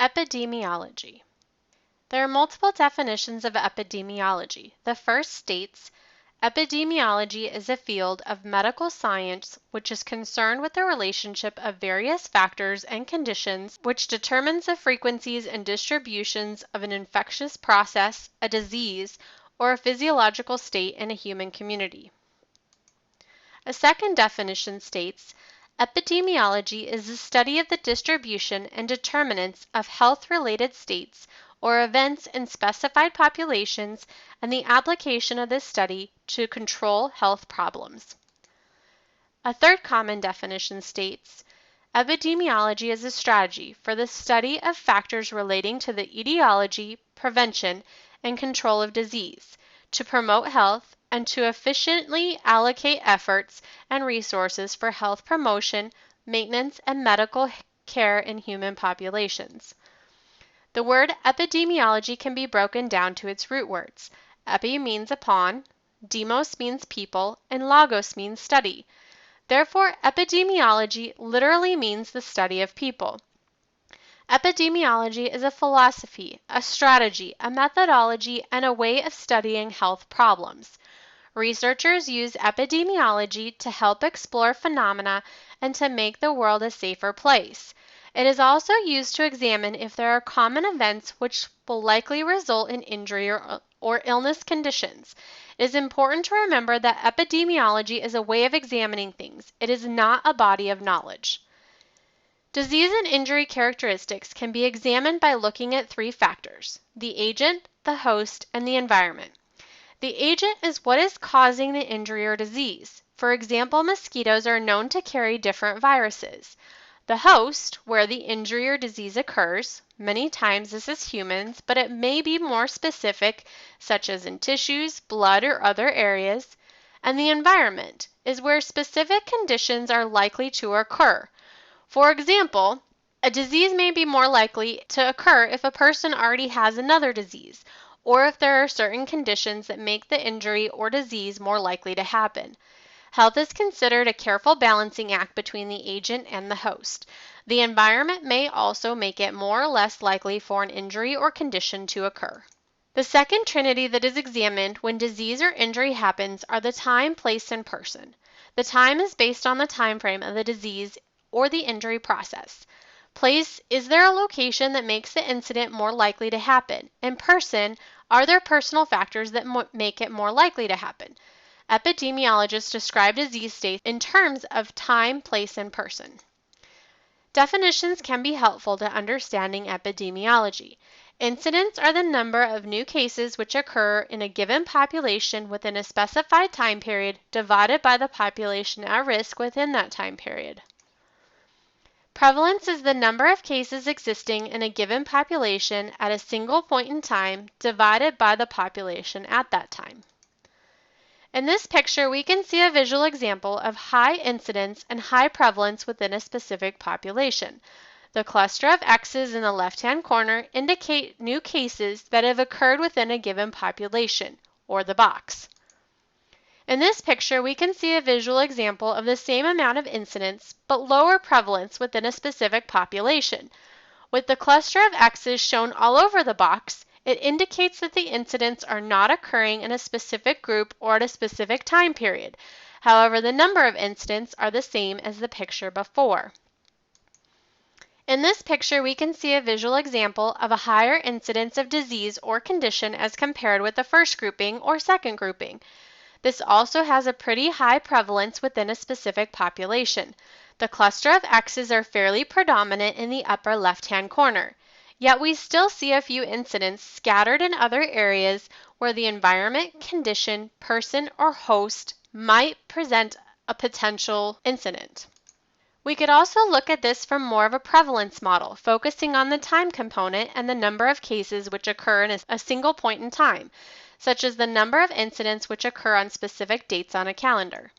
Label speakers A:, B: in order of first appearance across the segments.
A: Epidemiology. There are multiple definitions of epidemiology. The first states, epidemiology is a field of medical science which is concerned with the relationship of various factors and conditions which determines the frequencies and distributions of an infectious process, a disease, or a physiological state in a human community. A second definition states, epidemiology is the study of the distribution and determinants of health-related states or events in specified populations and the application of this study to control health problems. A third common definition states, epidemiology is a strategy for the study of factors relating to the etiology, prevention, and control of disease, to promote health, and to efficiently allocate efforts and resources for health promotion, maintenance, and medical care in human populations. The word epidemiology can be broken down to its root words. Epi means upon, demos means people, and logos means study. Therefore, epidemiology literally means the study of people. Epidemiology is a philosophy, a strategy, a methodology, and a way of studying health problems. Researchers use epidemiology to help explore phenomena and to make the world a safer place. It is also used to examine if there are common events which will likely result in injury or illness conditions. It is important to remember that epidemiology is a way of examining things. It is not a body of knowledge. Disease and injury characteristics can be examined by looking at three factors: the agent, the host, and the environment. The agent is what is causing the injury or disease. For example, mosquitoes are known to carry different viruses. The host, where the injury or disease occurs, many times this is humans, but it may be more specific, such as in tissues, blood, or other areas. And the environment is where specific conditions are likely to occur. For example, a disease may be more likely to occur if a person already has another disease, or if there are certain conditions that make the injury or disease more likely to happen. Health is considered a careful balancing act between the agent and the host. The environment may also make it more or less likely for an injury or condition to occur. The second trinity that is examined when disease or injury happens are the time, place, and person. The time is based on the time frame of the disease or the injury process. Place, is there a location that makes the incident more likely to happen? And person, are there personal factors that make it more likely to happen? Epidemiologists describe disease states in terms of time, place, and person. Definitions can be helpful to understanding epidemiology. Incidents are the number of new cases which occur in a given population within a specified time period divided by the population at risk within that time period. Prevalence is the number of cases existing in a given population at a single point in time divided by the population at that time. In this picture, we can see a visual example of high incidence and high prevalence within a specific population. The cluster of X's in the left-hand corner indicate new cases that have occurred within a given population, or the box. In this picture, we can see a visual example of the same amount of incidence, but lower prevalence within a specific population. With the cluster of X's shown all over the box, it indicates that the incidents are not occurring in a specific group or at a specific time period. However, the number of incidents are the same as the picture before. In this picture, we can see a visual example of a higher incidence of disease or condition as compared with the first grouping or second grouping. This also has a pretty high prevalence within a specific population. The cluster of X's are fairly predominant in the upper left-hand corner. Yet we still see a few incidents scattered in other areas where the environment, condition, person, or host might present a potential incident. We could also look at this from more of a prevalence model, focusing on the time component and the number of cases which occur in a single point in time, such as the number of incidents which occur on specific dates on a calendar.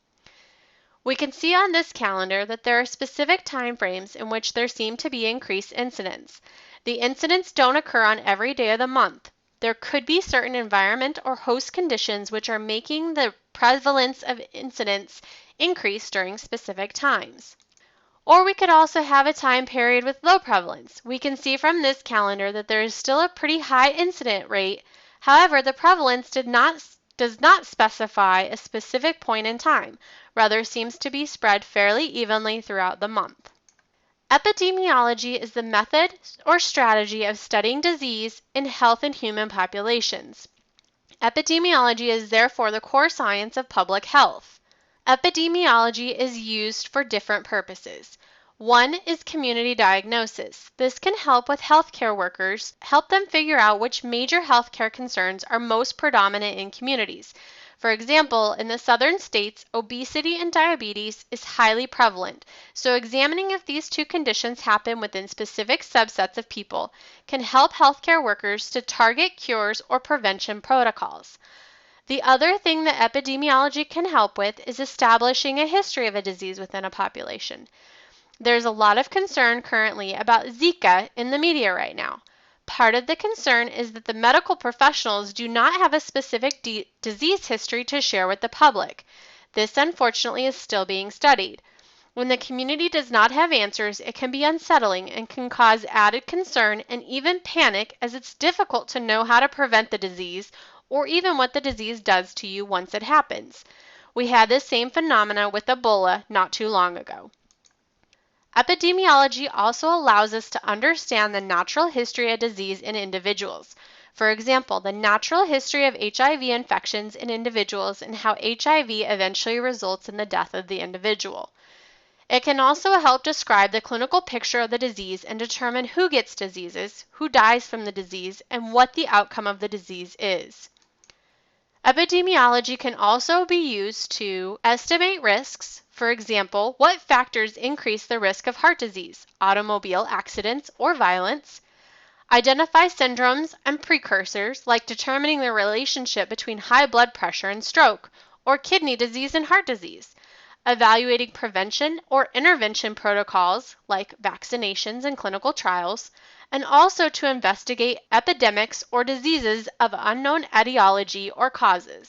A: We can see on this calendar that there are specific time frames in which there seem to be increased incidents. The incidents don't occur on every day of the month. There could be certain environment or host conditions which are making the prevalence of incidents increase during specific times. Or we could also have a time period with low prevalence. We can see from this calendar that there is still a pretty high incident rate. However, the prevalence does not specify a specific point in time, rather seems to be spread fairly evenly throughout the month. Epidemiology is the method or strategy of studying disease in health and human populations. Epidemiology is therefore the core science of public health. Epidemiology is used for different purposes. One is community diagnosis. This can help with healthcare workers, help them figure out which major healthcare concerns are most predominant in communities. For example, in the southern states, obesity and diabetes is highly prevalent, so examining if these two conditions happen within specific subsets of people can help healthcare workers to target cures or prevention protocols. The other thing that epidemiology can help with is establishing a history of a disease within a population. There's a lot of concern currently about Zika in the media right now. Part of the concern is that the medical professionals do not have a specific disease history to share with the public. This, unfortunately, is still being studied. When the community does not have answers, it can be unsettling and can cause added concern and even panic, as it's difficult to know how to prevent the disease or even what the disease does to you once it happens. We had this same phenomena with Ebola not too long ago. Epidemiology also allows us to understand the natural history of disease in individuals. For example, the natural history of HIV infections in individuals and how HIV eventually results in the death of the individual. It can also help describe the clinical picture of the disease and determine who gets diseases, who dies from the disease, and what the outcome of the disease is. Epidemiology can also be used to estimate risks. For example, what factors increase the risk of heart disease, automobile accidents, or violence? Identify syndromes and precursors, like determining the relationship between high blood pressure and stroke, or kidney disease and heart disease. Evaluating prevention or intervention protocols, like vaccinations and clinical trials, and also to investigate epidemics or diseases of unknown etiology or causes.